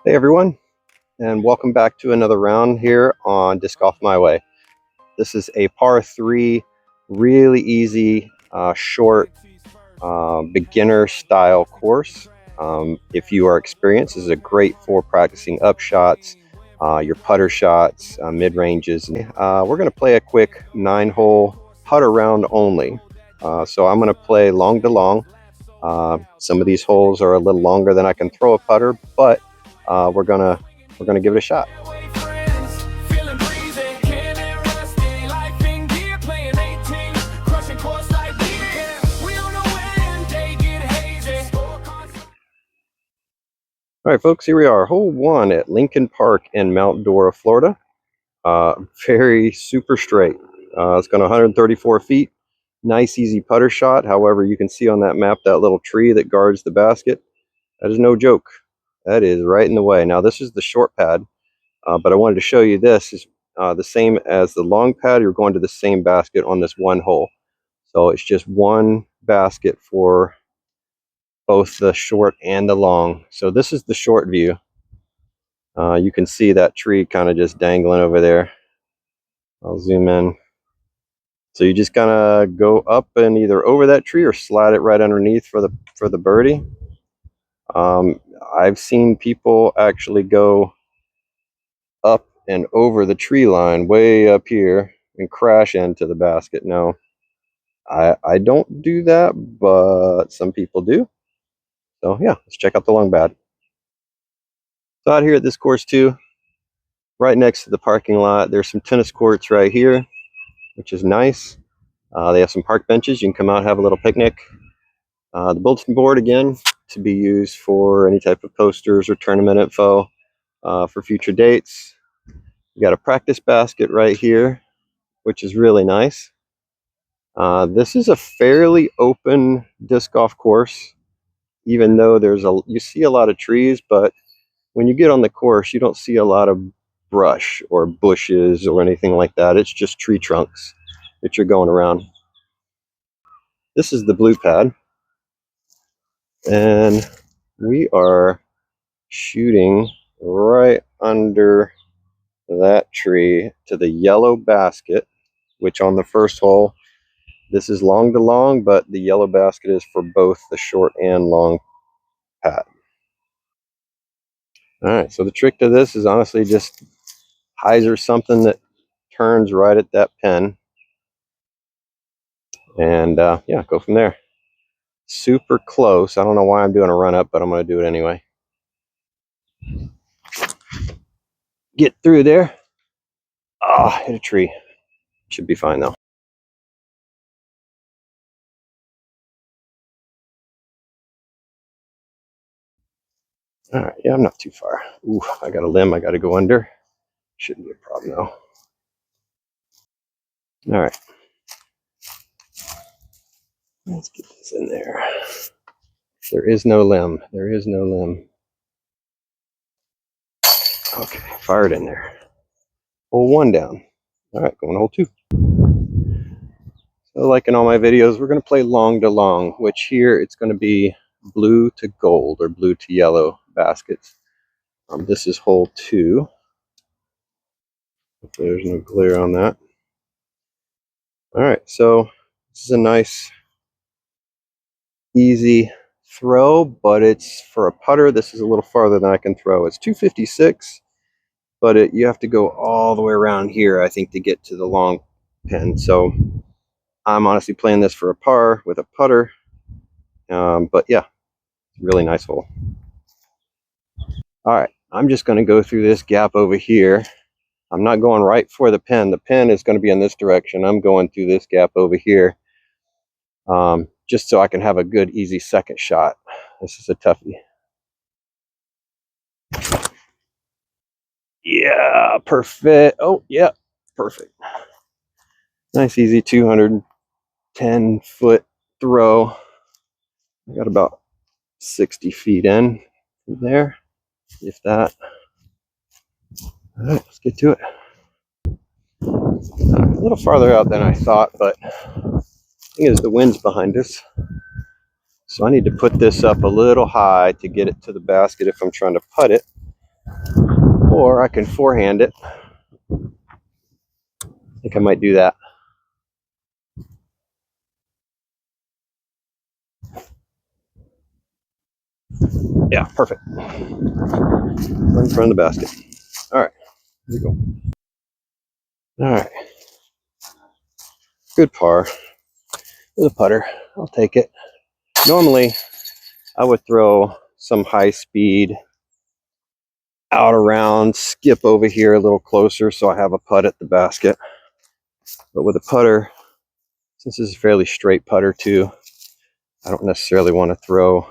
Hey everyone, and welcome back to another round here on Disc Golf My Way. This is a par 3, really easy, short, beginner style course. If you are experienced, this is a great for practicing upshots, your putter shots, mid-ranges. We're going to play a quick 9-hole putter round only. So I'm going to play long to long. Some of these holes are a little longer than I can throw a putter, but we're gonna give it a shot. All right, folks, here we are, hole 1 at Lincoln Park in Mount Dora, Florida. Very super straight. It's got 134 feet. Nice, easy putter shot. However, you can see on that map that little tree that guards the basket. That is no joke. That is right in the way. Now, this is the short pad, but I wanted to show you this is the same as the long pad. You're going to the same basket on this one hole. So it's just one basket for both the short and the long. So this is the short view. You can see that tree kind of just dangling over there. I'll zoom in. So you just kind of go up and either over that tree or slide it right underneath for the birdie. I've seen people actually go up and over the tree line way up here and crash into the basket. Now, I don't do that, but some people do. So yeah, let's check out the long pad. So out here at this course too, right next to the parking lot, there's some tennis courts right here, which is nice. They have some park benches. You can come out and have a little picnic. The bulletin board, again, to be used for any type of posters or tournament info for future dates. You got a practice basket right here, which is really nice. This is a fairly open disc golf course, even though you see a lot of trees, but when you get on the course, you don't see a lot of brush or bushes or anything like that. It's just tree trunks that you're going around. This is the blue pad, and we are shooting right under that tree to the yellow basket, which on the first hole, this is long to long, but the yellow basket is for both the short and long pad. All right, so the trick to this is honestly just hyzer something that turns right at that pin, and yeah, go from there. Super close. I don't know why I'm doing a run up, but I'm going to do it anyway. Get through there. Oh, hit a tree. Should be fine though. All right, yeah, I'm not too far. Ooh, I got a limb I got to go under. Shouldn't be a problem though. All right. Let's get this in there. There is no limb. There is no limb. Okay, fire it in there. Hole 1 down. All right, going to hole 2. So like in all my videos, we're going to play long to long, which here it's going to be blue to gold or blue to yellow baskets. This is hole 2. Hopefully there's no glare on that. All right, so this is a nice, easy throw, but it's for a putter. This is a little farther than I can throw. It's 256, but you have to go all the way around here, I think, to get to the long pin. So I'm honestly playing this for a par with a putter, but yeah, really nice hole. All right, I'm just going to go through this gap over here. I'm not going right for the pin. The pin is going to be in this direction. I'm going through this gap over here, just so I can have a good, easy second shot. This is a toughie. Yeah, perfect. Oh, yeah, perfect. Nice, easy 210-foot throw. I got about 60 feet in from there, if that. All right, let's get to it. A little farther out than I thought, but the thing is the wind's behind us. So I need to put this up a little high to get it to the basket if I'm trying to putt it. Or I can forehand it. I think I might do that. Yeah, perfect. Right in front of the basket. All right, here we go. All right, good par with a putter. I'll take it. Normally, I would throw some high speed out around, skip over here a little closer so I have a putt at the basket. But with a putter, since this is a fairly straight putter too, I don't necessarily want to throw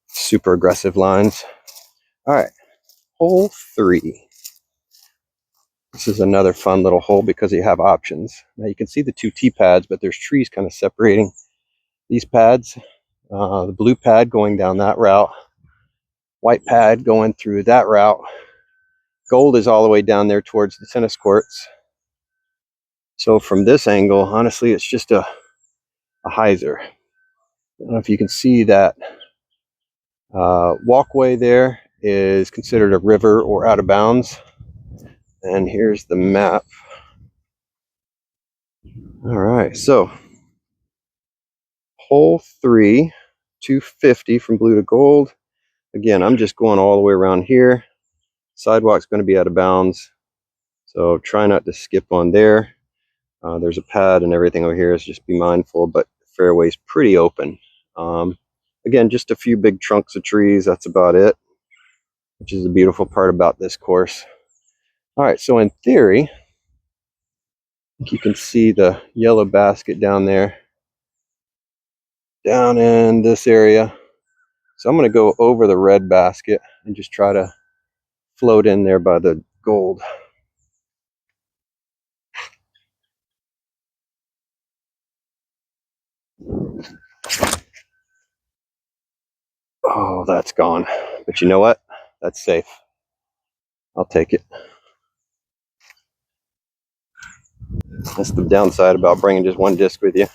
super aggressive lines. All right, hole 3. This is another fun little hole because you have options. Now you can see the 2 tee pads, but there's trees kind of separating these pads. The blue pad going down that route, white pad going through that route. Gold is all the way down there towards the tennis courts. So from this angle, honestly, it's just a hyzer. I don't know if you can see that walkway there is considered a river or out of bounds. And here's the map. All right, so hole 3, 250 from blue to gold. Again, I'm just going all the way around here. Sidewalk's going to be out of bounds, so try not to skip on there. There's a pad and everything over here, so just be mindful, but the fairway's pretty open. Again, just a few big trunks of trees, that's about it, which is the beautiful part about this course. All right, so in theory, I think you can see the yellow basket down there, down in this area. So I'm going to go over the red basket and just try to float in there by the gold. Oh, that's gone. But you know what? That's safe. I'll take it. That's the downside about bringing just one disc with you.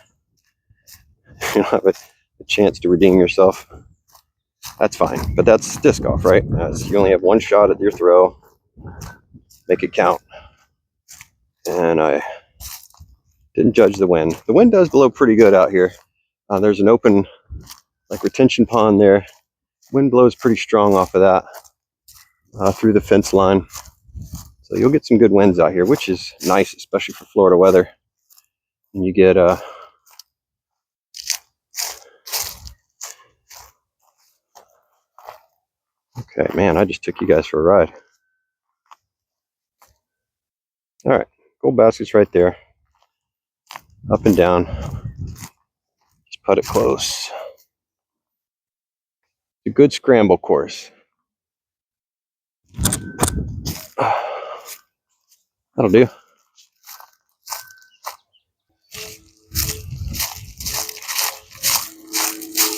You don't have a chance to redeem yourself. That's fine, but that's disc golf, right? You only have one shot at your throw. Make it count. And I didn't judge the wind. The wind does blow pretty good out here. There's an open, like, retention pond there. Wind blows pretty strong off of that through the fence line. So you'll get some good winds out here, which is nice, especially for Florida weather. And you get okay, man, I just took you guys for a ride. All right, gold basket's right there. Up and down. Just put it close. It's a good scramble course. That'll do.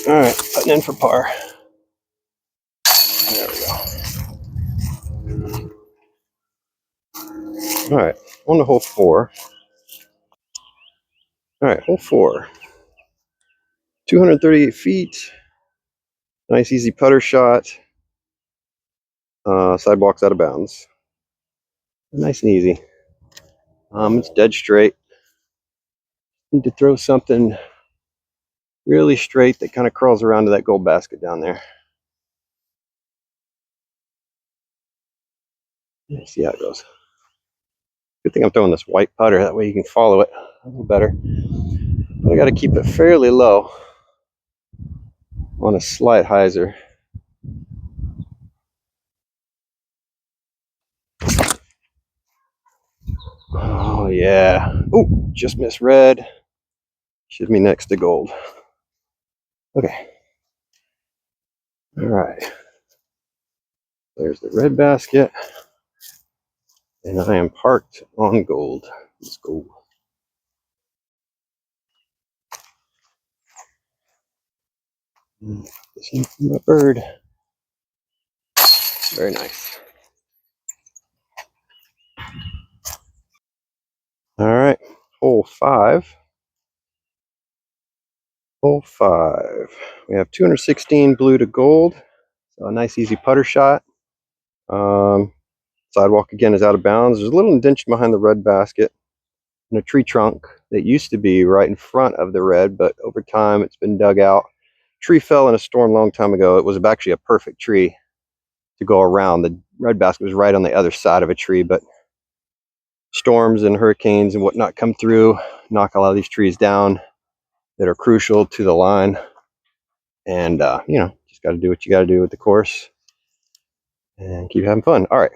All right, putting in for par. There we go. All right, on to hole 4. All right, hole 4. 238 feet. Nice, easy putter shot. Sidewalk's out of bounds. Nice and easy. It's dead straight. Need to throw something really straight that kind of curls around to that gold basket down there. Let's see how it goes. Good thing I'm throwing this white putter, that way you can follow it a little better. But I got to keep it fairly low on a slight hyzer. Oh yeah. Oh, just misread. Should be next to gold. Okay. All right. There's the red basket. And I am parked on gold. Let's go. This is my bird. Very nice. All right. Hole 5. Hole 5. We have 216 blue to gold. So a nice easy putter shot. Sidewalk again is out of bounds. There's a little indentation behind the red basket and a tree trunk that used to be right in front of the red, but over time it's been dug out. Tree fell in a storm a long time ago. It was actually a perfect tree to go around. The red basket was right on the other side of a tree, but storms and hurricanes and whatnot come through, knock a lot of these trees down that are crucial to the line. And, just got to do what you got to do with the course and keep having fun. All right.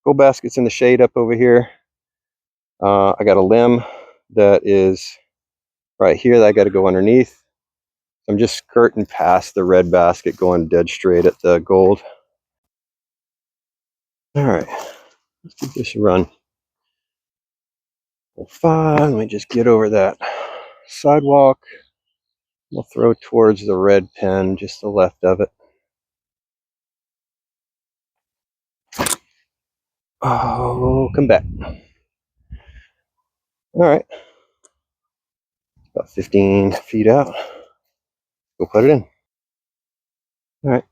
Gold basket's in the shade up over here. I got a limb that is right here that I got to go underneath. I'm just skirting past the red basket, going dead straight at the gold. All right, let's give this a run. Well, fine, let me just get over that sidewalk. We'll throw towards the red pin, just the left of it. Oh, come back. All right, about 15 feet out. Go put it in. All right.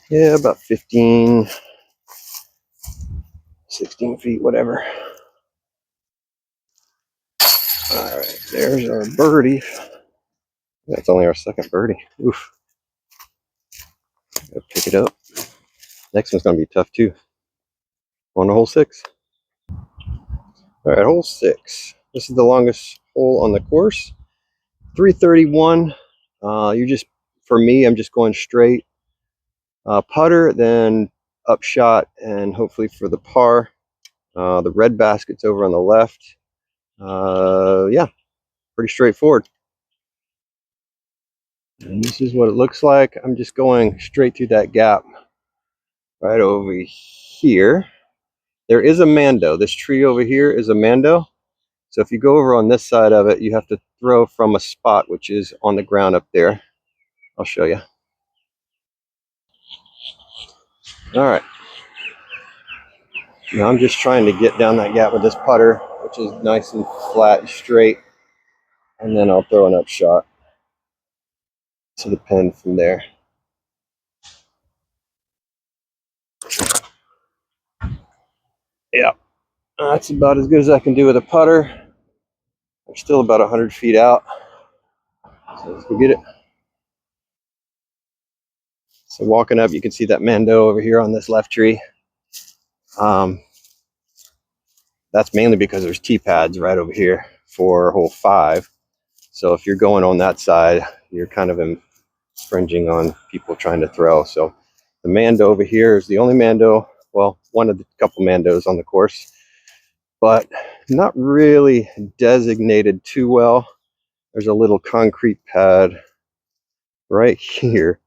Yeah, about 15, 16 feet, whatever. All right, there's our birdie. That's only our second birdie. Oof. Gotta pick it up. Next one's gonna be tough too. On to hole 6. All right, hole 6. This is the longest hole on the course. 331. For me, I'm just going straight putter, then upshot, and hopefully for the par. The red basket's over on the left. Yeah, pretty straightforward. And this is what it looks like. I'm just going straight through that gap right over here. There is a mando. This tree over here is a mando. So if you go over on this side of it, you have to throw from a spot which is on the ground up there. I'll show you. All right. Now I'm just trying to get down that gap with this putter, which is nice and flat and straight. And then I'll throw an upshot to the pin from there. Yeah, that's about as good as I can do with a putter. I'm still about 100 feet out. So let's go get it. So walking up, you can see that mando over here on this left tree. That's mainly because there's tee pads right over here for hole 5. So if you're going on that side, you're kind of infringing on people trying to throw. So the mando over here is the only mando, well, one of the couple mandos on the course, but not really designated too well. There's a little concrete pad right here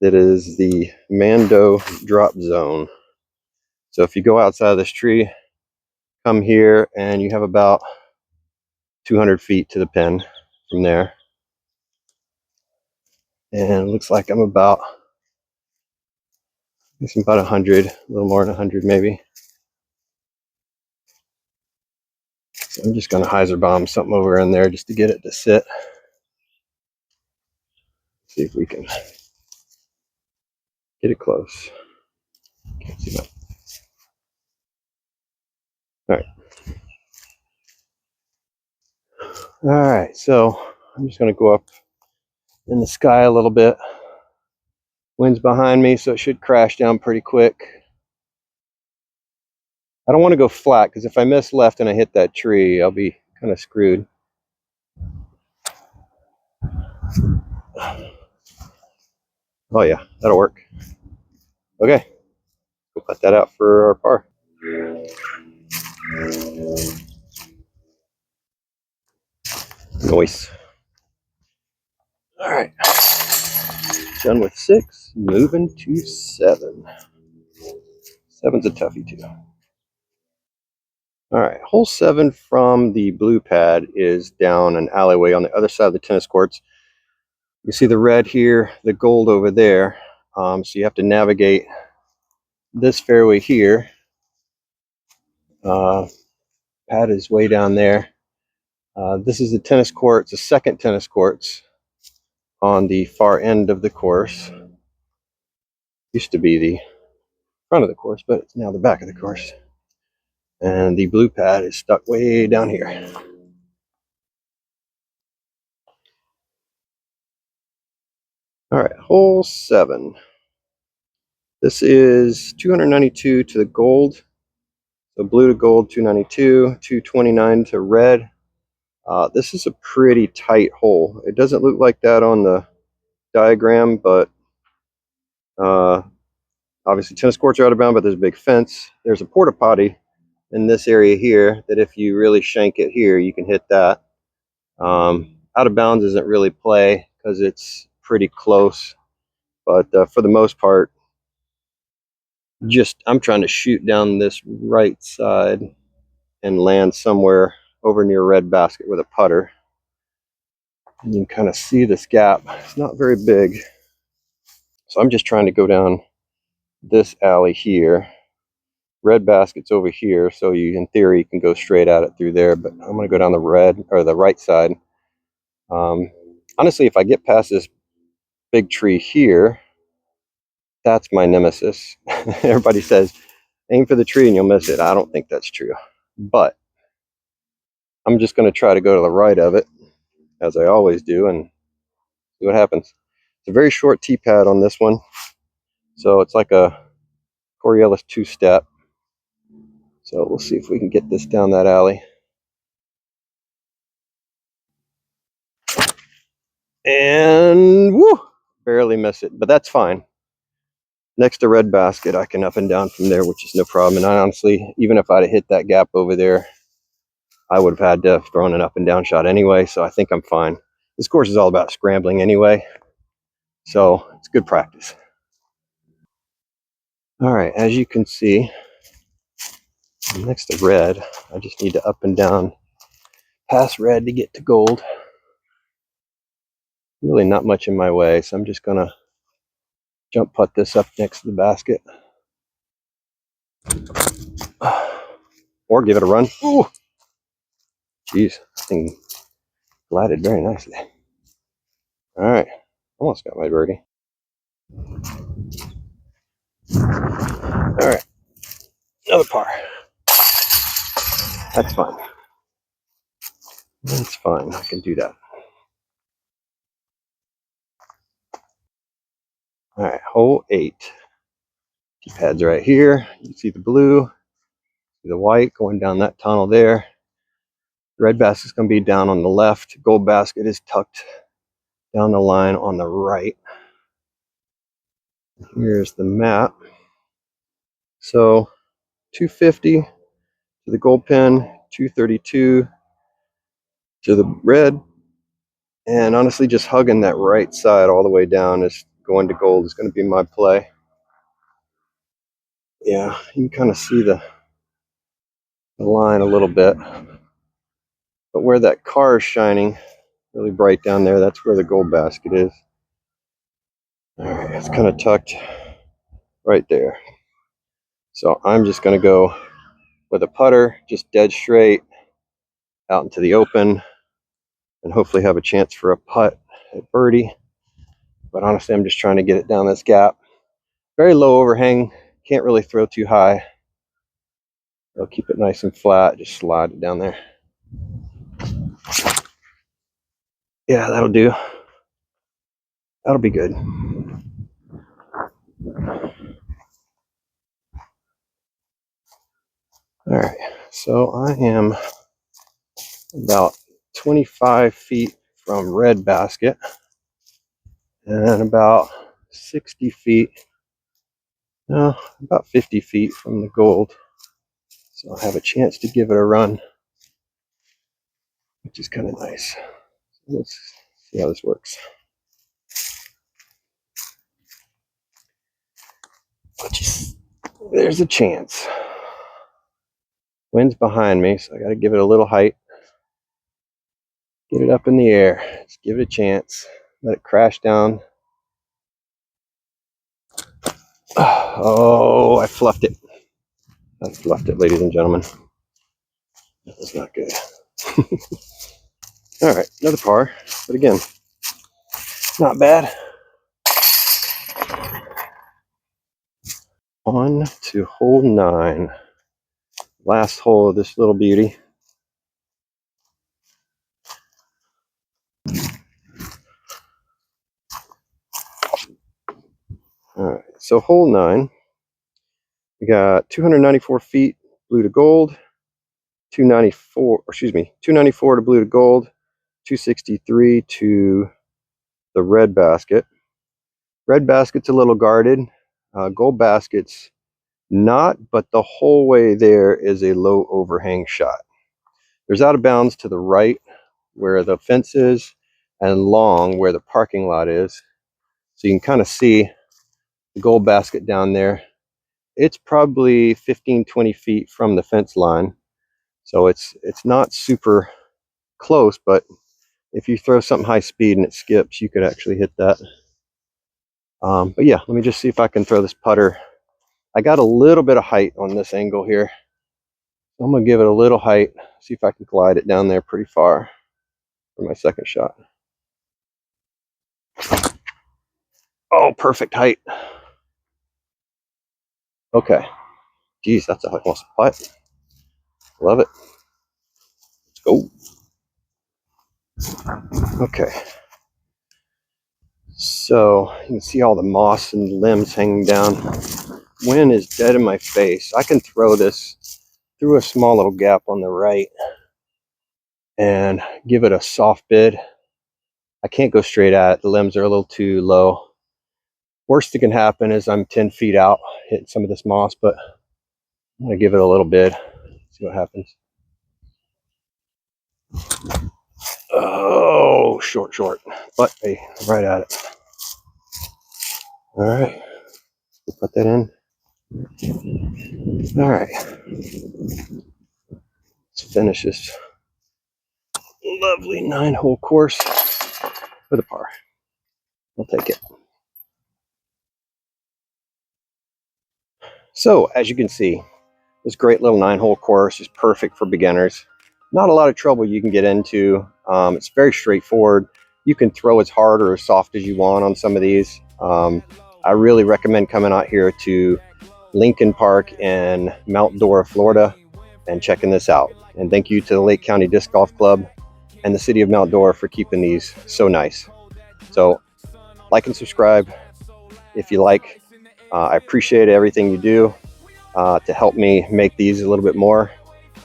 that is the mando drop zone. So if you go outside of this tree, come here, and you have about 200 feet to the pin from there. And it looks like I'm about 100, a little more than 100 maybe. So I'm just going to hyzer bomb something over in there just to get it to sit. See if we can get it close. Can't see that. All right. All right, so I'm just going to go up in the sky a little bit. Wind's behind me, so it should crash down pretty quick. I don't want to go flat, because if I miss left and I hit that tree, I'll be kind of screwed. Oh yeah, that'll work. Okay, we'll put that out for our par. Nice. All right, done with 6, moving to 7. 7's a toughie too. All right, hole 7 from the blue pad is down an alleyway on the other side of the tennis courts. You see the red here, the gold over there. So you have to navigate this fairway here. Pad is way down there. This is the tennis courts, the second tennis courts on the far end of the course. Used to be the front of the course, but it's now the back of the course. And the blue pad is stuck way down here. All right, hole 7. This is 292 to the gold. So blue to gold, 292, 229 to red. This is a pretty tight hole. It doesn't look like that on the diagram, but obviously tennis courts are out of bounds, but there's a big fence. There's a porta potty in this area here that if you really shank it here, you can hit that. Out of bounds isn't really play because it's pretty close, but for the most part, I'm trying to shoot down this right side and land somewhere over near red basket with a putter. And you can kind of see this gap. It's not very big. So I'm just trying to go down this alley here. Red basket's over here, so you, in theory, can go straight at it through there, but I'm going to go down the red, or the right side. Honestly, if I get past this big tree here, that's my nemesis. Everybody says, aim for the tree and you'll miss it. I don't think that's true. But I'm just going to try to go to the right of it, as I always do, and see what happens. It's a very short tee pad on this one, so it's like a Coriolis 2-step. So we'll see if we can get this down that alley. And woo, barely miss it, but that's fine. Next to red basket, I can up and down from there, which is no problem. And I honestly, even if I'd have hit that gap over there, I would have had to have thrown an up and down shot anyway, so I think I'm fine. This course is all about scrambling anyway, so it's good practice. All right, as you can see, next to red, I just need to up and down past red to get to gold. Really not much in my way, so I'm just gonna jump putt this up next to the basket. Or give it a run. Ooh! Jeez, that thing glided very nicely. All right, almost got my birdie. All right, another par. That's fine. That's fine, I can do that. All right, hole 8. Tee pad's right here. You see the blue, see the white going down that tunnel there. Red basket's going to be down on the left. Gold basket is tucked down the line on the right. Here's the map. So 250 to the gold pin, 232 to the red. And honestly, just hugging that right side all the way down is going to gold is going to be my play. Yeah, you can kind of see the line a little bit. But where that car is shining really bright down there, that's where the gold basket is. All right, it's kind of tucked right there. So I'm just going to go with a putter, just dead straight out into the open, and hopefully have a chance for a putt at birdie. But honestly, I'm just trying to get it down this gap. Very low overhang, can't really throw too high. I'll keep it nice and flat, just slide it down there. Yeah, that'll do. That'll be good. All right, so I am about 25 feet from red basket and about 60 feet, no, about 50 feet from the gold. So I have a chance to give it a run, which is kind of nice. Let's see how this works. There's a chance. Wind's behind me, so I got to give it a little height. Get it up in the air. Just give it a chance. Let it crash down. Oh, I fluffed it. I fluffed it, ladies and gentlemen. That was not good. All right, another par, but again, not bad. On to hole 9. Last hole of this little beauty. Alright, so hole 9. We got 294 feet blue to gold, 294 to blue to gold, 263 to the red basket. Red basket's a little guarded. Gold basket's not, but the whole way there is a low overhang shot. There's out of bounds to the right where the fence is and long where the parking lot is. So you can kind of see the gold basket down there. It's probably 15-20 feet from the fence line. So it's not super close, but if you throw something high speed and it skips, you could actually hit that. But yeah, let me just see if I can throw this putter. I got a little bit of height on this angle here. I'm going to give it a little height, see if I can glide it down there pretty far for my second shot. Oh, perfect height. Okay. Geez, that's almost a putt. Love it. Let's go. Okay. So you can see all the moss and limbs hanging down. Wind is dead in my face. I can throw this through a small little gap on the right and give it a soft bid. I can't go straight at it. The limbs are a little too low. Worst that can happen is I'm 10 feet out hitting some of this moss, but I'm going to give it a little bid, see what happens. Oh, short, but hey, right at it. All right, we'll put that in. All right, let's finish this lovely 9-hole course with a par. I'll take it. So, as you can see, this great little 9-hole course is perfect for beginners. Not a lot of trouble you can get into. It's very straightforward. You can throw as hard or as soft as you want on some of these. I really recommend coming out here to Lincoln Park in Mount Dora, Florida, and checking this out. And thank you to the Lake County Disc Golf Club and the city of Mount Dora for keeping these so nice. So, like and subscribe if you like. I appreciate everything you do to help me make these a little bit more.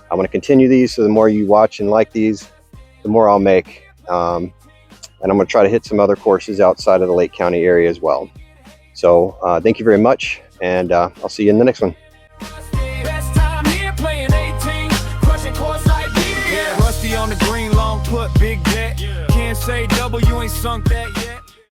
I'm going to continue these, so the more you watch and like these, the more I'll make. And I'm going to try to hit some other courses outside of the Lake County area as well. So thank you very much, and I'll see you in the next one. On the green, long put, big deck. Can't say double, you ain't sunk that.